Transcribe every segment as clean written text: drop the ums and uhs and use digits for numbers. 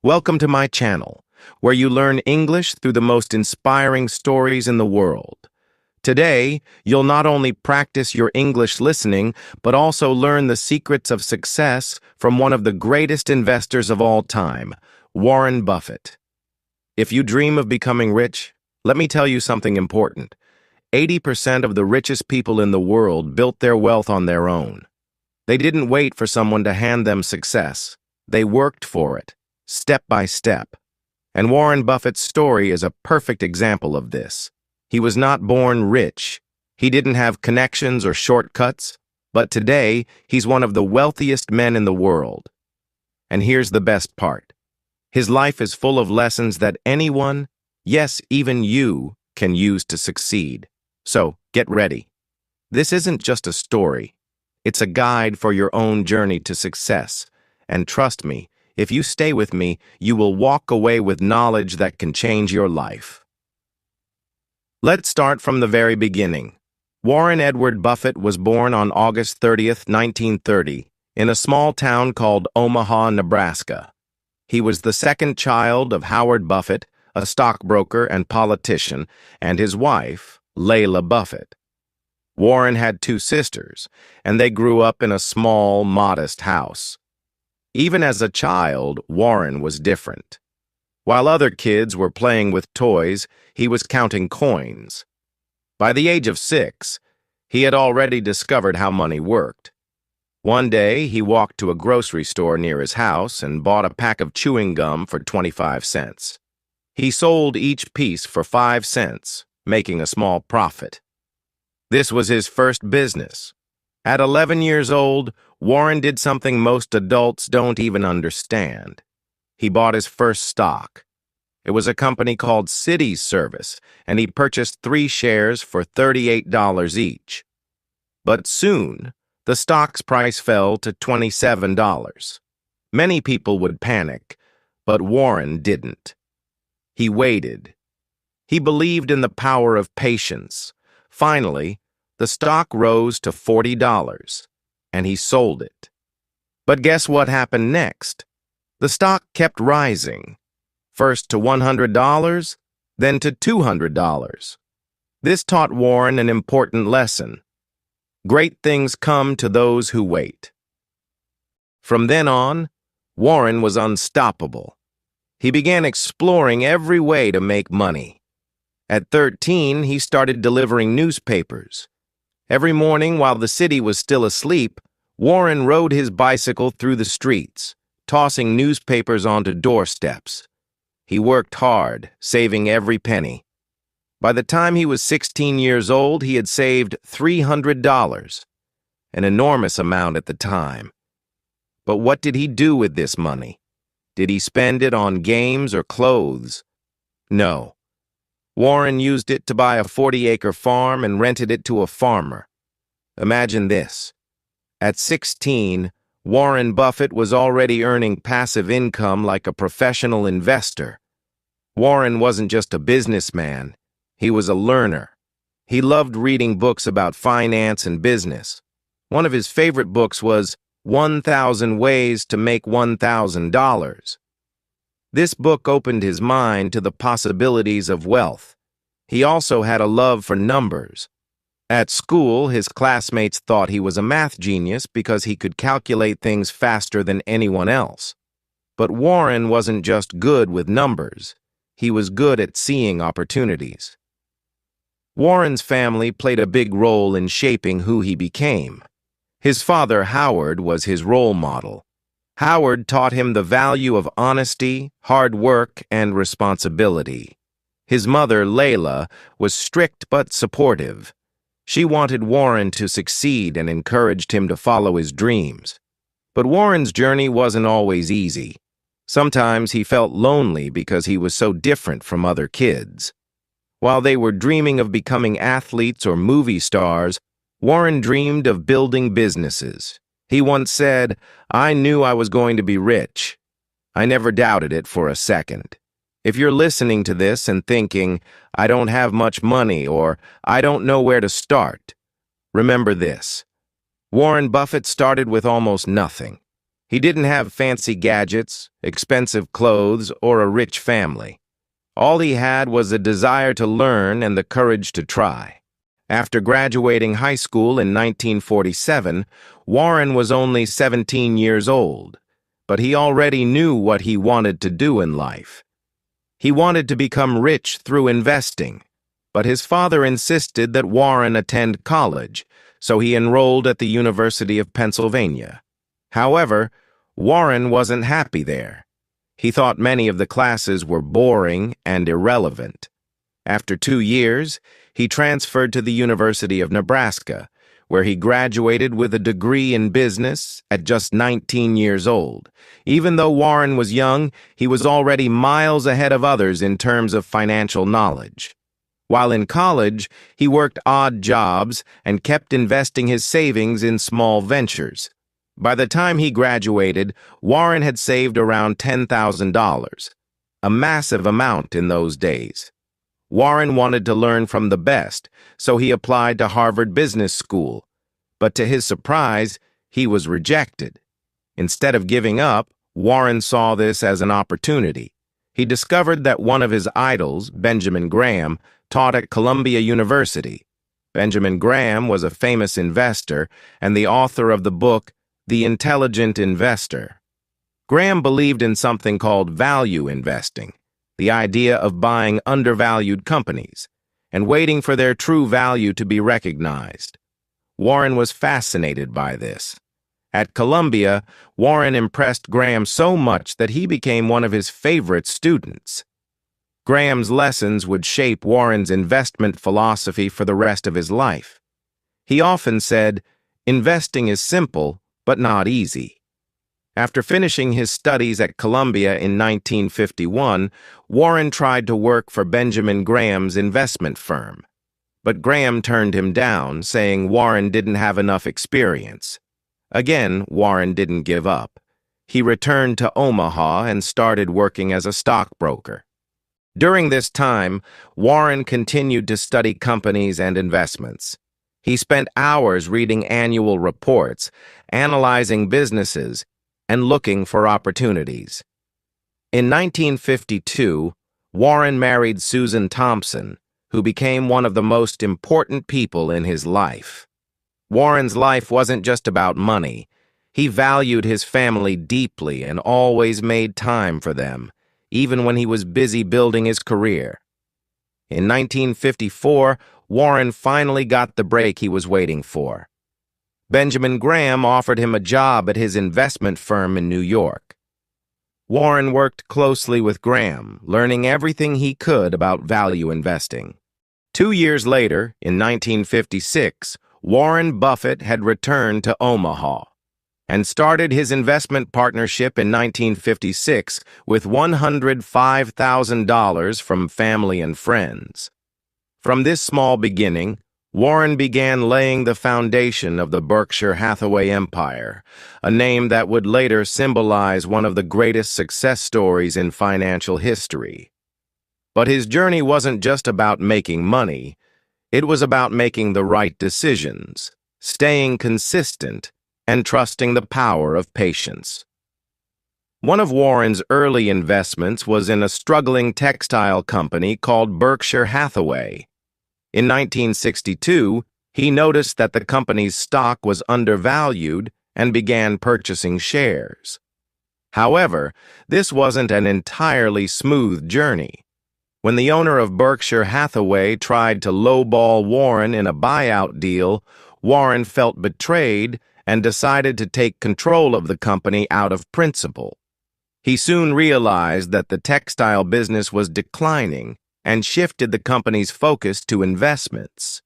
Welcome to my channel, where you learn English through the most inspiring stories in the world. Today, you'll not only practice your English listening, but also learn the secrets of success from one of the greatest investors of all time, Warren Buffett. If you dream of becoming rich, let me tell you something important. 80% of the richest people in the world built their wealth on their own. They didn't wait for someone to hand them success. They worked for it, step by step. And Warren Buffett's story is a perfect example of this. He was not born rich. He didn't have connections or shortcuts, but today he's one of the wealthiest men in the world. And here's the best part. His life is full of lessons that anyone, yes, even you, can use to succeed. So, get ready. This isn't just a story. It's a guide for your own journey to success. And trust me, if you stay with me, you will walk away with knowledge that can change your life. Let's start from the very beginning. Warren Edward Buffett was born on August 30th, 1930, in a small town called Omaha, Nebraska. He was the second child of Howard Buffett, a stockbroker and politician, and his wife, Layla Buffett. Warren had two sisters, and they grew up in a small, modest house. Even as a child, Warren was different. While other kids were playing with toys, he was counting coins. By the age of 6, he had already discovered how money worked. One day, he walked to a grocery store near his house and bought a pack of chewing gum for 25 cents. He sold each piece for 5 cents, making a small profit. This was his first business. At 11 years old, Warren did something most adults don't even understand. He bought his first stock. It was a company called City Service, and he purchased 3 shares for $38 each. But soon, the stock's price fell to $27. Many people would panic, but Warren didn't. He waited. He believed in the power of patience. Finally, the stock rose to $40, and he sold it. But guess what happened next? The stock kept rising, first to $100, then to $200. This taught Warren an important lesson. Great things come to those who wait. From then on, Warren was unstoppable. He began exploring every way to make money. At 13, he started delivering newspapers. Every morning, while the city was still asleep, Warren rode his bicycle through the streets, tossing newspapers onto doorsteps. He worked hard, saving every penny. By the time he was 16 years old, he had saved $300, an enormous amount at the time. But what did he do with this money? Did he spend it on games or clothes? No. Warren used it to buy a 40-acre farm and rented it to a farmer. Imagine this. At 16, Warren Buffett was already earning passive income like a professional investor. Warren wasn't just a businessman. He was a learner. He loved reading books about finance and business. One of his favorite books was 1,000 Ways to Make $1,000. This book opened his mind to the possibilities of wealth. He also had a love for numbers. At school, his classmates thought he was a math genius because he could calculate things faster than anyone else. But Warren wasn't just good with numbers. He was good at seeing opportunities. Warren's family played a big role in shaping who he became. His father, Howard, was his role model. Howard taught him the value of honesty, hard work, and responsibility. His mother, Layla, was strict but supportive. She wanted Warren to succeed and encouraged him to follow his dreams. But Warren's journey wasn't always easy. Sometimes he felt lonely because he was so different from other kids. While they were dreaming of becoming athletes or movie stars, Warren dreamed of building businesses. He once said, "I knew I was going to be rich. I never doubted it for a second." If you're listening to this and thinking, "I don't have much money," or "I don't know where to start," remember this. Warren Buffett started with almost nothing. He didn't have fancy gadgets, expensive clothes, or a rich family. All he had was a desire to learn and the courage to try. After graduating high school in 1947, Warren was only 17 years old, but he already knew what he wanted to do in life. He wanted to become rich through investing, but his father insisted that Warren attend college, so he enrolled at the University of Pennsylvania. However, Warren wasn't happy there. He thought many of the classes were boring and irrelevant. After 2 years, he transferred to the University of Nebraska, where he graduated with a degree in business at just 19 years old. Even though Warren was young, he was already miles ahead of others in terms of financial knowledge. While in college, he worked odd jobs and kept investing his savings in small ventures. By the time he graduated, Warren had saved around $10,000, a massive amount in those days. Warren wanted to learn from the best, so he applied to Harvard Business School. But to his surprise, he was rejected. Instead of giving up, Warren saw this as an opportunity. He discovered that one of his idols, Benjamin Graham, taught at Columbia University. Benjamin Graham was a famous investor and the author of the book, The Intelligent Investor. Graham believed in something called value investing, the idea of buying undervalued companies and waiting for their true value to be recognized. Warren was fascinated by this. At Columbia, Warren impressed Graham so much that he became one of his favorite students. Graham's lessons would shape Warren's investment philosophy for the rest of his life. He often said, "Investing is simple, but not easy." After finishing his studies at Columbia in 1951, Warren tried to work for Benjamin Graham's investment firm. But Graham turned him down, saying Warren didn't have enough experience. Again, Warren didn't give up. He returned to Omaha and started working as a stockbroker. During this time, Warren continued to study companies and investments. He spent hours reading annual reports, analyzing businesses, and looking for opportunities. In 1952, Warren married Susan Thompson, who became one of the most important people in his life. Warren's life wasn't just about money. He valued his family deeply and always made time for them, even when he was busy building his career. In 1954, Warren finally got the break he was waiting for. Benjamin Graham offered him a job at his investment firm in New York. Warren worked closely with Graham, learning everything he could about value investing. 2 years later, in 1956, Warren Buffett had returned to Omaha and started his investment partnership in 1956 with $105,000 from family and friends. From this small beginning, Warren began laying the foundation of the Berkshire Hathaway empire, a name that would later symbolize one of the greatest success stories in financial history. But his journey wasn't just about making money. It was about making the right decisions, staying consistent, and trusting the power of patience. One of Warren's early investments was in a struggling textile company called Berkshire Hathaway. In 1962, he noticed that the company's stock was undervalued and began purchasing shares. However, this wasn't an entirely smooth journey. When the owner of Berkshire Hathaway tried to lowball Warren in a buyout deal, Warren felt betrayed and decided to take control of the company out of principle. He soon realized that the textile business was declining and shifted the company's focus to investments.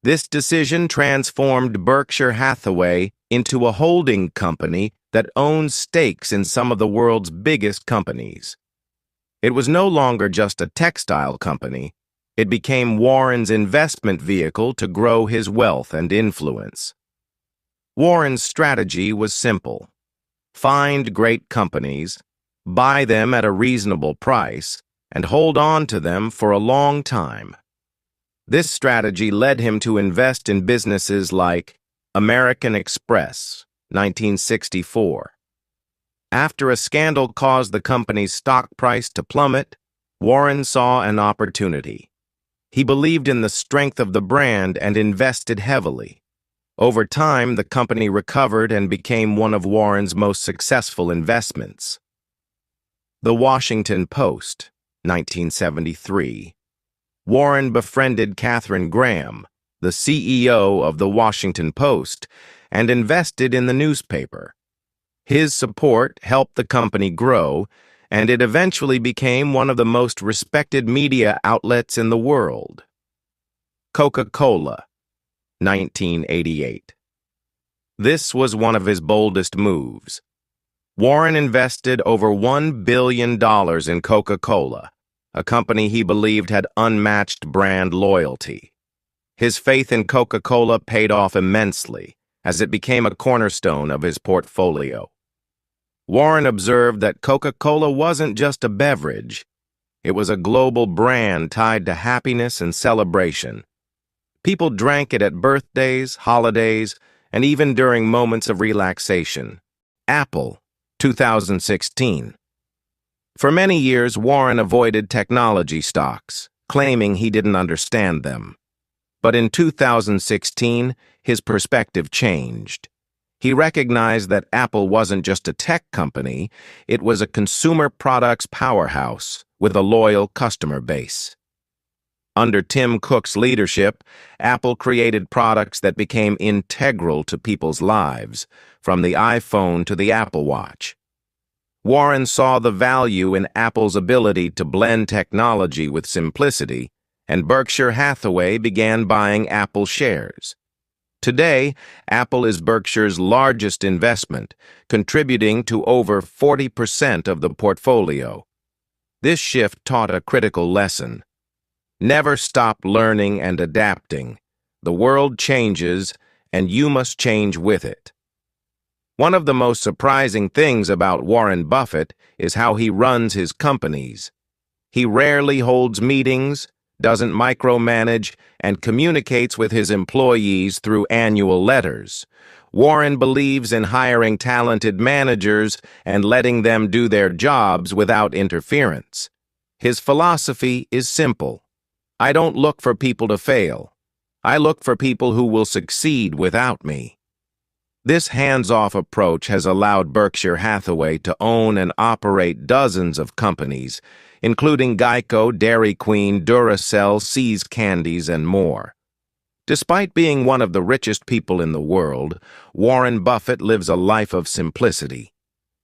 This decision transformed Berkshire Hathaway into a holding company that owns stakes in some of the world's biggest companies. It was no longer just a textile company. It became Warren's investment vehicle to grow his wealth and influence. Warren's strategy was simple. Find great companies, buy them at a reasonable price, and hold on to them for a long time. This strategy led him to invest in businesses like American Express, 1964, After a scandal caused the company's stock price to plummet, Warren saw an opportunity. He believed in the strength of the brand and invested heavily. Over time, the company recovered and became one of Warren's most successful investments. The Washington Post, 1973. Warren befriended Katharine Graham, the CEO of the Washington Post, and invested in the newspaper. His support helped the company grow, and it eventually became one of the most respected media outlets in the world. Coca-Cola, 1988. This was one of his boldest moves. Warren invested over $1 billion in Coca-Cola, a company he believed had unmatched brand loyalty. His faith in Coca-Cola paid off immensely, as it became a cornerstone of his portfolio. Warren observed that Coca-Cola wasn't just a beverage. It was a global brand tied to happiness and celebration. People drank it at birthdays, holidays, and even during moments of relaxation. Apple, 2016. For many years, Warren avoided technology stocks, claiming he didn't understand them. But in 2016, his perspective changed. He recognized that Apple wasn't just a tech company, it was a consumer products powerhouse with a loyal customer base. Under Tim Cook's leadership, Apple created products that became integral to people's lives, from the iPhone to the Apple Watch. Warren saw the value in Apple's ability to blend technology with simplicity, and Berkshire Hathaway began buying Apple shares. Today, Apple is Berkshire's largest investment, contributing to over 40% of the portfolio. This shift taught a critical lesson. Never stop learning and adapting. The world changes, and you must change with it. One of the most surprising things about Warren Buffett is how he runs his companies. He rarely holds meetings, doesn't micromanage, and communicates with his employees through annual letters. Warren believes in hiring talented managers and letting them do their jobs without interference. His philosophy is simple. I don't look for people to fail. I look for people who will succeed without me. This hands-off approach has allowed Berkshire Hathaway to own and operate dozens of companies, including Geico, Dairy Queen, Duracell, See's Candies, and more. Despite being one of the richest people in the world, Warren Buffett lives a life of simplicity.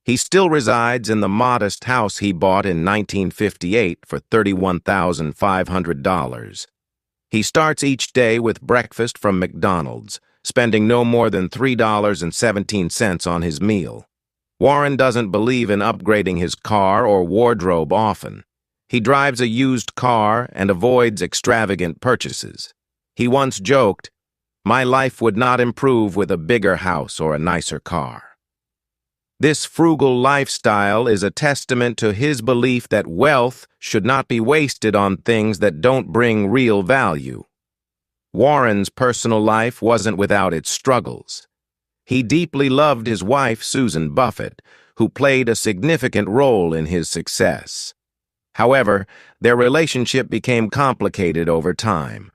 He still resides in the modest house he bought in 1958 for $31,500. He starts each day with breakfast from McDonald's, spending no more than $3.17 on his meal. Warren doesn't believe in upgrading his car or wardrobe often. He drives a used car and avoids extravagant purchases. He once joked, "My life would not improve with a bigger house or a nicer car." This frugal lifestyle is a testament to his belief that wealth should not be wasted on things that don't bring real value. Warren's personal life wasn't without its struggles. He deeply loved his wife, Susan Buffett, who played a significant role in his success. However, their relationship became complicated over time.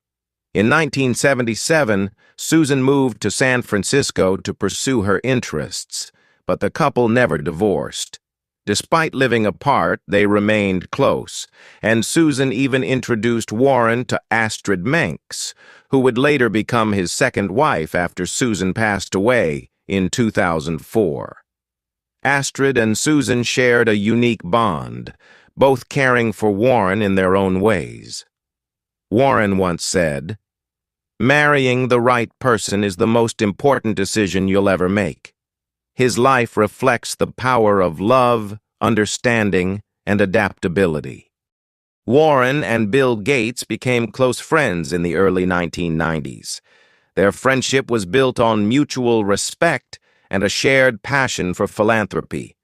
In 1977, Susan moved to San Francisco to pursue her interests, but the couple never divorced. Despite living apart, they remained close, and Susan even introduced Warren to Astrid Menks, who would later become his second wife after Susan passed away in 2004. Astrid and Susan shared a unique bond, both caring for Warren in their own ways. Warren once said, "Marrying the right person is the most important decision you'll ever make." His life reflects the power of love, understanding, and adaptability. Warren and Bill Gates became close friends in the early 1990s. Their friendship was built on mutual respect and a shared passion for philanthropy.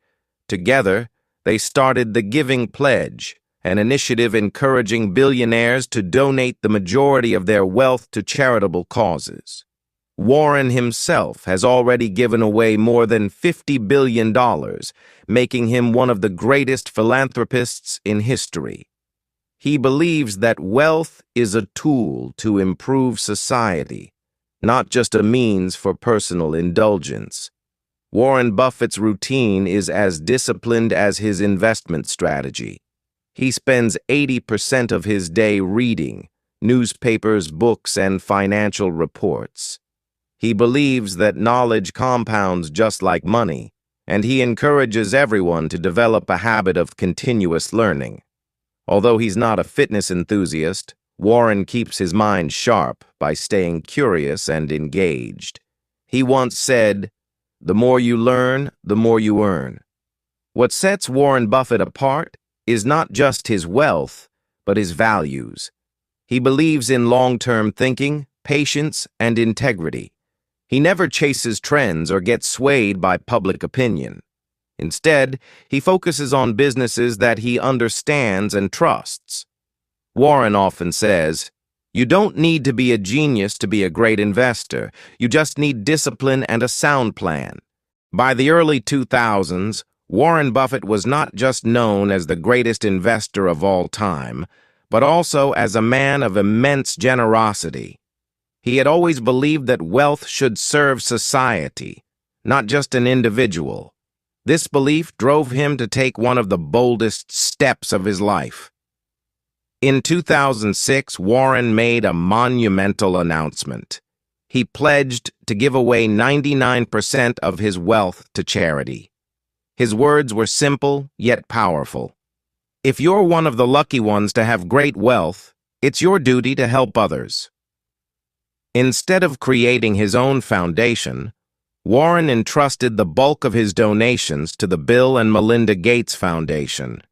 Together, they started the Giving Pledge, an initiative encouraging billionaires to donate the majority of their wealth to charitable causes. Warren himself has already given away more than $50 billion, making him one of the greatest philanthropists in history. He believes that wealth is a tool to improve society, not just a means for personal indulgence. Warren Buffett's routine is as disciplined as his investment strategy. He spends 80% of his day reading newspapers, books, and financial reports. He believes that knowledge compounds just like money, and he encourages everyone to develop a habit of continuous learning. Although he's not a fitness enthusiast, Warren keeps his mind sharp by staying curious and engaged. He once said, "The more you learn, the more you earn." What sets Warren Buffett apart is not just his wealth, but his values. He believes in long-term thinking, patience, and integrity. He never chases trends or gets swayed by public opinion. Instead, he focuses on businesses that he understands and trusts. Warren often says, "You don't need to be a genius to be a great investor. You just need discipline and a sound plan." By the early 2000s, Warren Buffett was not just known as the greatest investor of all time, but also as a man of immense generosity. He had always believed that wealth should serve society, not just an individual. This belief drove him to take one of the boldest steps of his life. In 2006, Warren made a monumental announcement. He pledged to give away 99% of his wealth to charity. His words were simple yet powerful. If you're one of the lucky ones to have great wealth, it's your duty to help others. Instead of creating his own foundation, Warren entrusted the bulk of his donations to the Bill and Melinda Gates Foundation.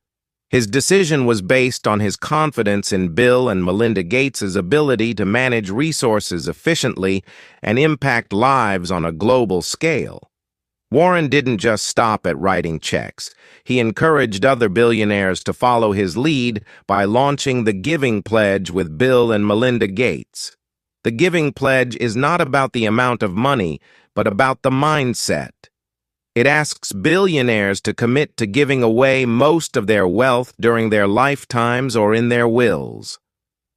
His decision was based on his confidence in Bill and Melinda Gates' ability to manage resources efficiently and impact lives on a global scale. Warren didn't just stop at writing checks. He encouraged other billionaires to follow his lead by launching the Giving Pledge with Bill and Melinda Gates. The Giving Pledge is not about the amount of money, but about the mindset. It asks billionaires to commit to giving away most of their wealth during their lifetimes or in their wills.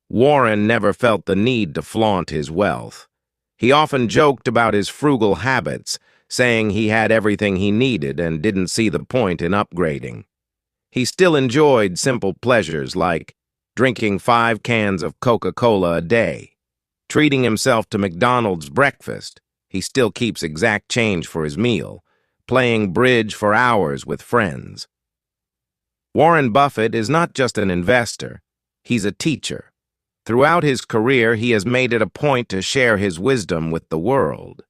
Warren never felt the need to flaunt his wealth. He often joked about his frugal habits, saying he had everything he needed and didn't see the point in upgrading. He still enjoyed simple pleasures like drinking 5 cans of Coca-Cola a day, treating himself to McDonald's breakfast. He still keeps exact change for his meal, playing bridge for hours with friends. Warren Buffett is not just an investor, he's a teacher. Throughout his career, he has made it a point to share his wisdom with the world.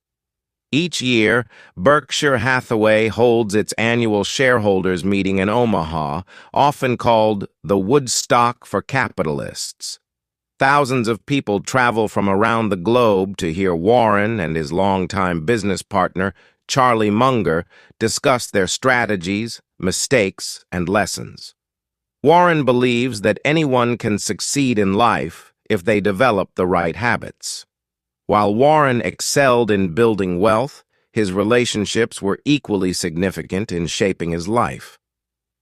Each year, Berkshire Hathaway holds its annual shareholders meeting in Omaha, often called the Woodstock for Capitalists. Thousands of people travel from around the globe to hear Warren and his longtime business partner, Charlie Munger, discuss their strategies, mistakes, and lessons. Warren believes that anyone can succeed in life if they develop the right habits. While Warren excelled in building wealth, his relationships were equally significant in shaping his life.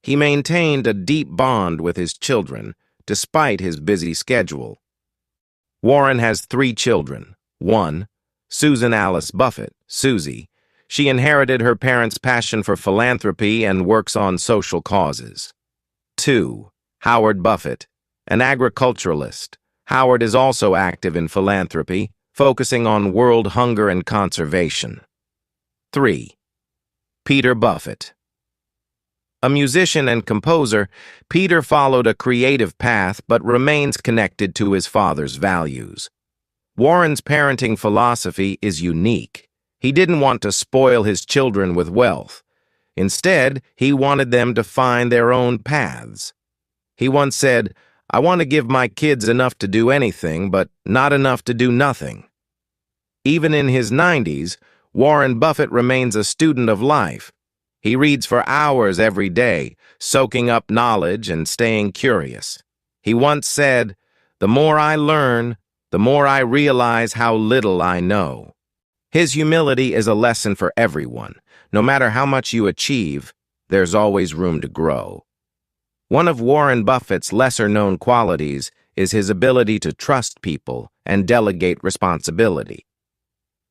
He maintained a deep bond with his children, despite his busy schedule. Warren has 3 children. 1, Susan Alice Buffett, Susie. She inherited her parents' passion for philanthropy and works on social causes. 2, Howard Buffett, an agriculturalist. Howard is also active in philanthropy, focusing on world hunger and conservation. 3, Peter Buffett. A musician and composer, Peter followed a creative path but remains connected to his father's values. Warren's parenting philosophy is unique. He didn't want to spoil his children with wealth. Instead, he wanted them to find their own paths. He once said, "I want to give my kids enough to do anything, but not enough to do nothing." Even in his 90s, Warren Buffett remains a student of life. He reads for hours every day, soaking up knowledge and staying curious. He once said, "The more I learn, the more I realize how little I know." His humility is a lesson for everyone. No matter how much you achieve, there's always room to grow. One of Warren Buffett's lesser-known qualities is his ability to trust people and delegate responsibility.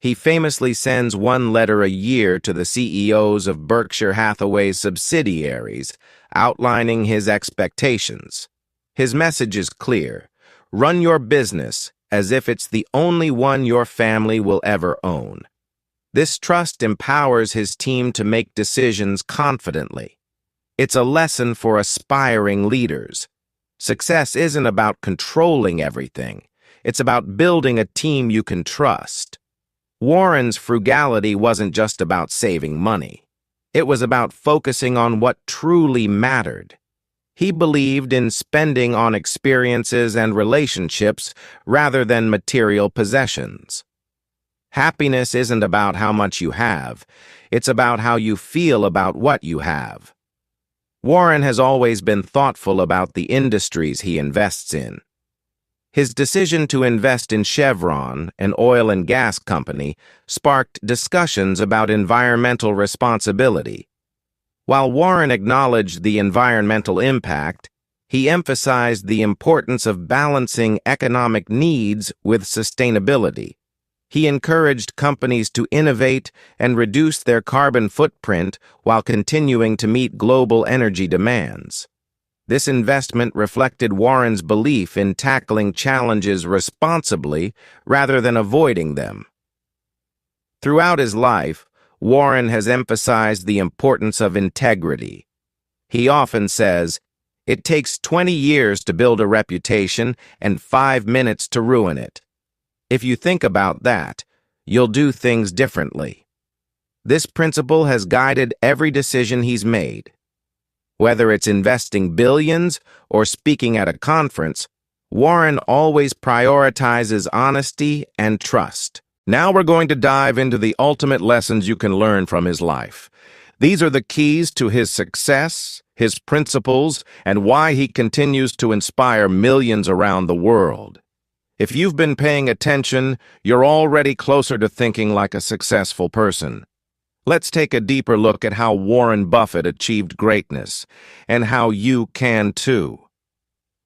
He famously sends one letter a year to the CEOs of Berkshire Hathaway's subsidiaries, outlining his expectations. His message is clear: run your business as if it's the only one your family will ever own. This trust empowers his team to make decisions confidently. It's a lesson for aspiring leaders. Success isn't about controlling everything. It's about building a team you can trust. Warren's frugality wasn't just about saving money. It was about focusing on what truly mattered. He believed in spending on experiences and relationships rather than material possessions. Happiness isn't about how much you have. It's about how you feel about what you have. Warren has always been thoughtful about the industries he invests in. His decision to invest in Chevron, an oil and gas company, sparked discussions about environmental responsibility. While Warren acknowledged the environmental impact, he emphasized the importance of balancing economic needs with sustainability. He encouraged companies to innovate and reduce their carbon footprint while continuing to meet global energy demands. This investment reflected Warren's belief in tackling challenges responsibly rather than avoiding them. Throughout his life, Warren has emphasized the importance of integrity. He often says, "It takes 20 years to build a reputation and 5 minutes to ruin it." If you think about that, you'll do things differently. This principle has guided every decision he's made. Whether it's investing billions or speaking at a conference, Warren always prioritizes honesty and trust. Now we're going to dive into the ultimate lessons you can learn from his life. These are the keys to his success, his principles, and why he continues to inspire millions around the world. If you've been paying attention, you're already closer to thinking like a successful person. Let's take a deeper look at how Warren Buffett achieved greatness, and how you can too.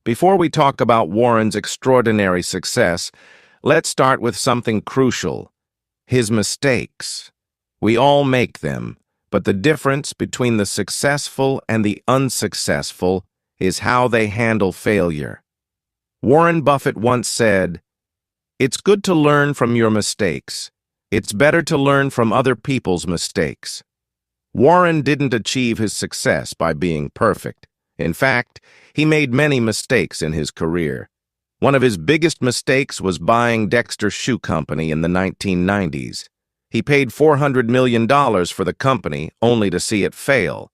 Before we talk about Warren's extraordinary success, let's start with something crucial: his mistakes. We all make them, but the difference between the successful and the unsuccessful is how they handle failure. Warren Buffett once said, "It's good to learn from your mistakes. It's better to learn from other people's mistakes." Warren didn't achieve his success by being perfect. In fact, he made many mistakes in his career. One of his biggest mistakes was buying Dexter Shoe Company in the 1990s. He paid $400 million for the company only to see it fail.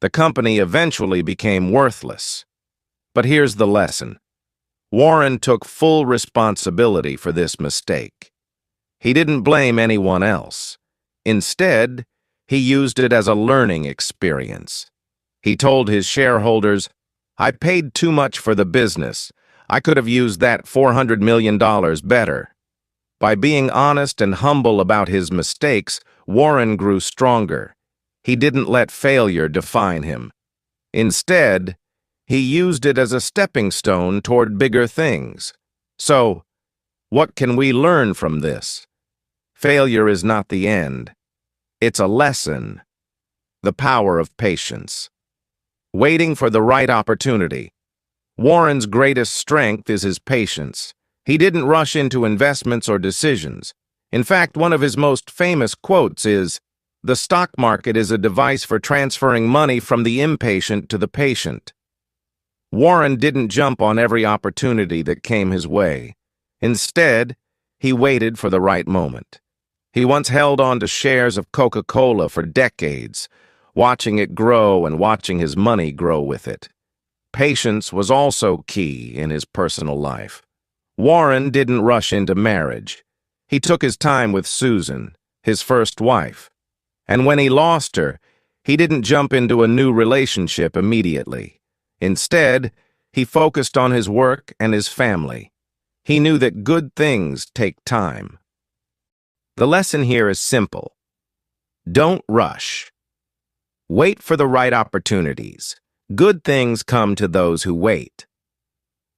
The company eventually became worthless. But here's the lesson. Warren took full responsibility for this mistake. He didn't blame anyone else. Instead, he used it as a learning experience. He told his shareholders, "I paid too much for the business. I could have used that $400 million better." By being honest and humble about his mistakes, Warren grew stronger. He didn't let failure define him. Instead, he used it as a stepping stone toward bigger things. So, what can we learn from this? Failure is not the end. It's a lesson. The power of patience. Waiting for the right opportunity. Warren's greatest strength is his patience. He didn't rush into investments or decisions. In fact, one of his most famous quotes is, "The stock market is a device for transferring money from the impatient to the patient." Warren didn't jump on every opportunity that came his way. Instead, he waited for the right moment. He once held on to shares of Coca-Cola for decades, watching it grow and watching his money grow with it. Patience was also key in his personal life. Warren didn't rush into marriage. He took his time with Susan, his first wife. And when he lost her, he didn't jump into a new relationship immediately. Instead, he focused on his work and his family. He knew that good things take time. The lesson here is simple. Don't rush. Wait for the right opportunities. Good things come to those who wait.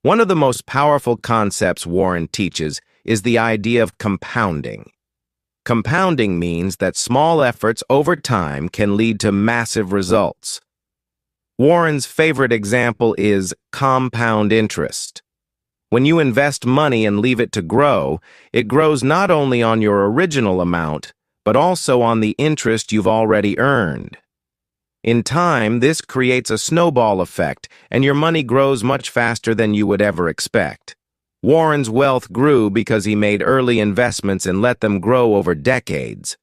One of the most powerful concepts Warren teaches is the idea of compounding. Compounding means that small efforts over time can lead to massive results. Warren's favorite example is compound interest. When you invest money and leave it to grow, it grows not only on your original amount, but also on the interest you've already earned. In time, this creates a snowball effect, and your money grows much faster than you would ever expect. Warren's wealth grew because he made early investments and let them grow over decades.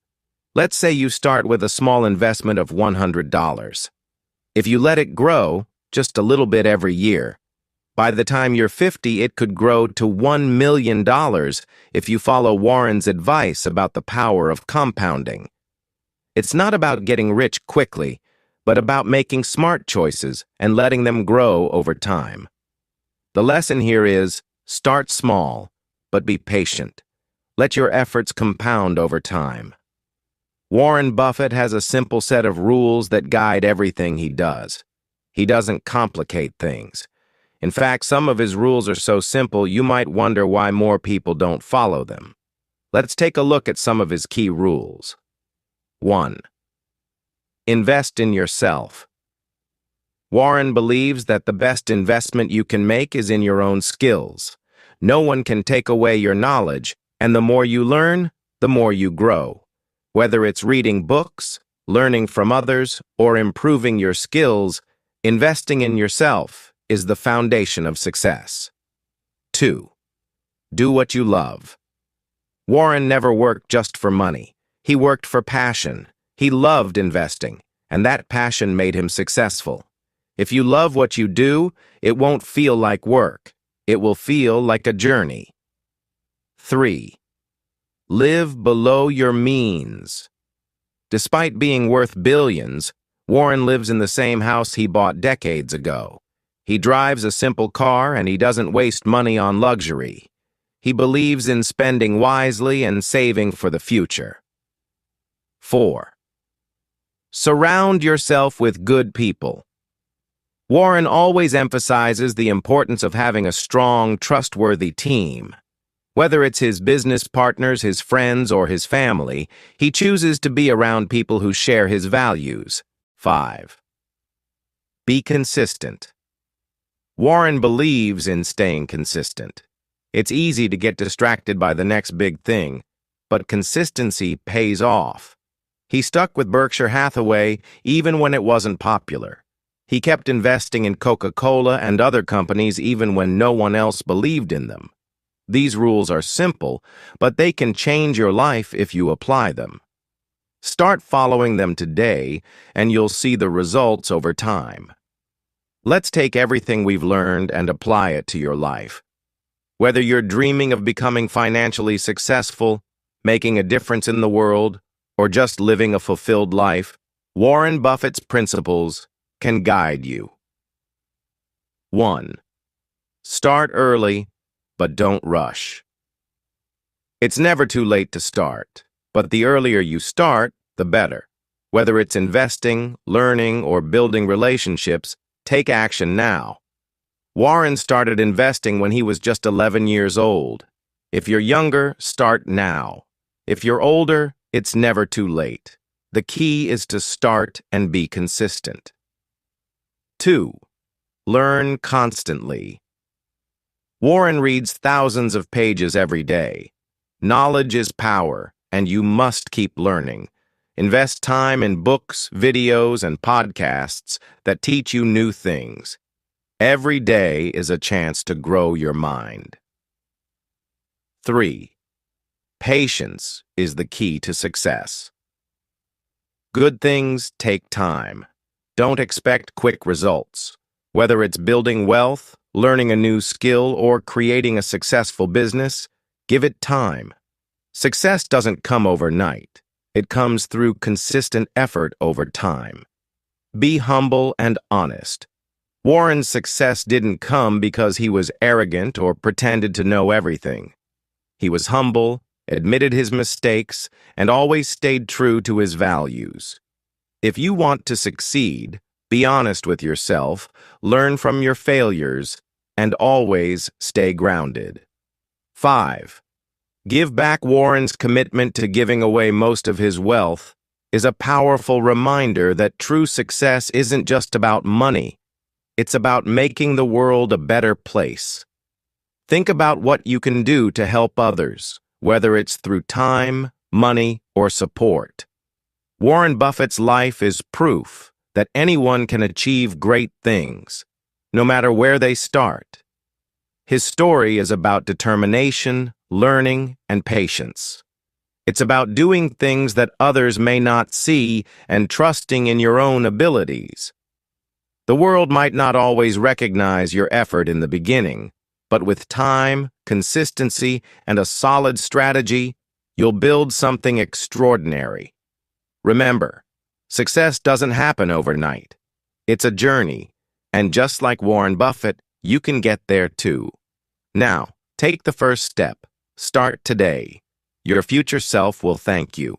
Let's say you start with a small investment of $100. If you let it grow, just a little bit every year, by the time you're 50, it could grow to $1 million if you follow Warren's advice about the power of compounding. It's not about getting rich quickly, but about making smart choices and letting them grow over time. The lesson here is, start small, but be patient. Let your efforts compound over time. Warren Buffett has a simple set of rules that guide everything he does. He doesn't complicate things. In fact, some of his rules are so simple you might wonder why more people don't follow them. Let's take a look at some of his key rules. 1. Invest in yourself. Warren believes that the best investment you can make is in your own skills. No one can take away your knowledge, and the more you learn, the more you grow. Whether it's reading books, learning from others, or improving your skills, investing in yourself is the foundation of success. 2. Do what you love. Warren never worked just for money. He worked for passion. He loved investing, and that passion made him successful. If you love what you do, it won't feel like work. It will feel like a journey. 3. Live below your means. Despite being worth billions, Warren lives in the same house he bought decades ago. He drives a simple car and he doesn't waste money on luxury. He believes in spending wisely and saving for the future. 4. Surround yourself with good people. Warren always emphasizes the importance of having a strong, trustworthy team. Whether it's his business partners, his friends, or his family, he chooses to be around people who share his values. 5. Be consistent. Warren believes in staying consistent. It's easy to get distracted by the next big thing, but consistency pays off. He stuck with Berkshire Hathaway even when it wasn't popular. He kept investing in Coca-Cola and other companies even when no one else believed in them. These rules are simple, but they can change your life if you apply them. Start following them today, and you'll see the results over time. Let's take everything we've learned and apply it to your life. Whether you're dreaming of becoming financially successful, making a difference in the world, or just living a fulfilled life, Warren Buffett's principles can guide you. 1. Start early, but don't rush. It's never too late to start, but the earlier you start, the better. Whether it's investing, learning, or building relationships, take action now. Warren started investing when he was just 11 years old. If you're younger, start now. If you're older, it's never too late. The key is to start and be consistent. 2. Learn constantly. Warren reads thousands of pages every day. Knowledge is power, and you must keep learning. Invest time in books, videos, and podcasts that teach you new things. Every day is a chance to grow your mind. 3. Patience is the key to success. Good things take time. Don't expect quick results. Whether it's building wealth, learning a new skill, or creating a successful business, give it time. Success doesn't come overnight. It comes through consistent effort over time. Be humble and honest. Warren's success didn't come because he was arrogant or pretended to know everything. He was humble, admitted his mistakes, and always stayed true to his values. If you want to succeed, be honest with yourself, learn from your failures, and always stay grounded. 5. Give back. Warren's commitment to giving away most of his wealth is a powerful reminder that true success isn't just about money. It's about making the world a better place. Think about what you can do to help others, whether it's through time, money, or support. Warren Buffett's life is proof that anyone can achieve great things, no matter where they start. His story is about determination, learning, and patience. It's about doing things that others may not see and trusting in your own abilities. The world might not always recognize your effort in the beginning, but with time, consistency, and a solid strategy, you'll build something extraordinary. Remember, success doesn't happen overnight. It's a journey, and just like Warren Buffett, you can get there too. Now, take the first step. Start today. Your future self will thank you.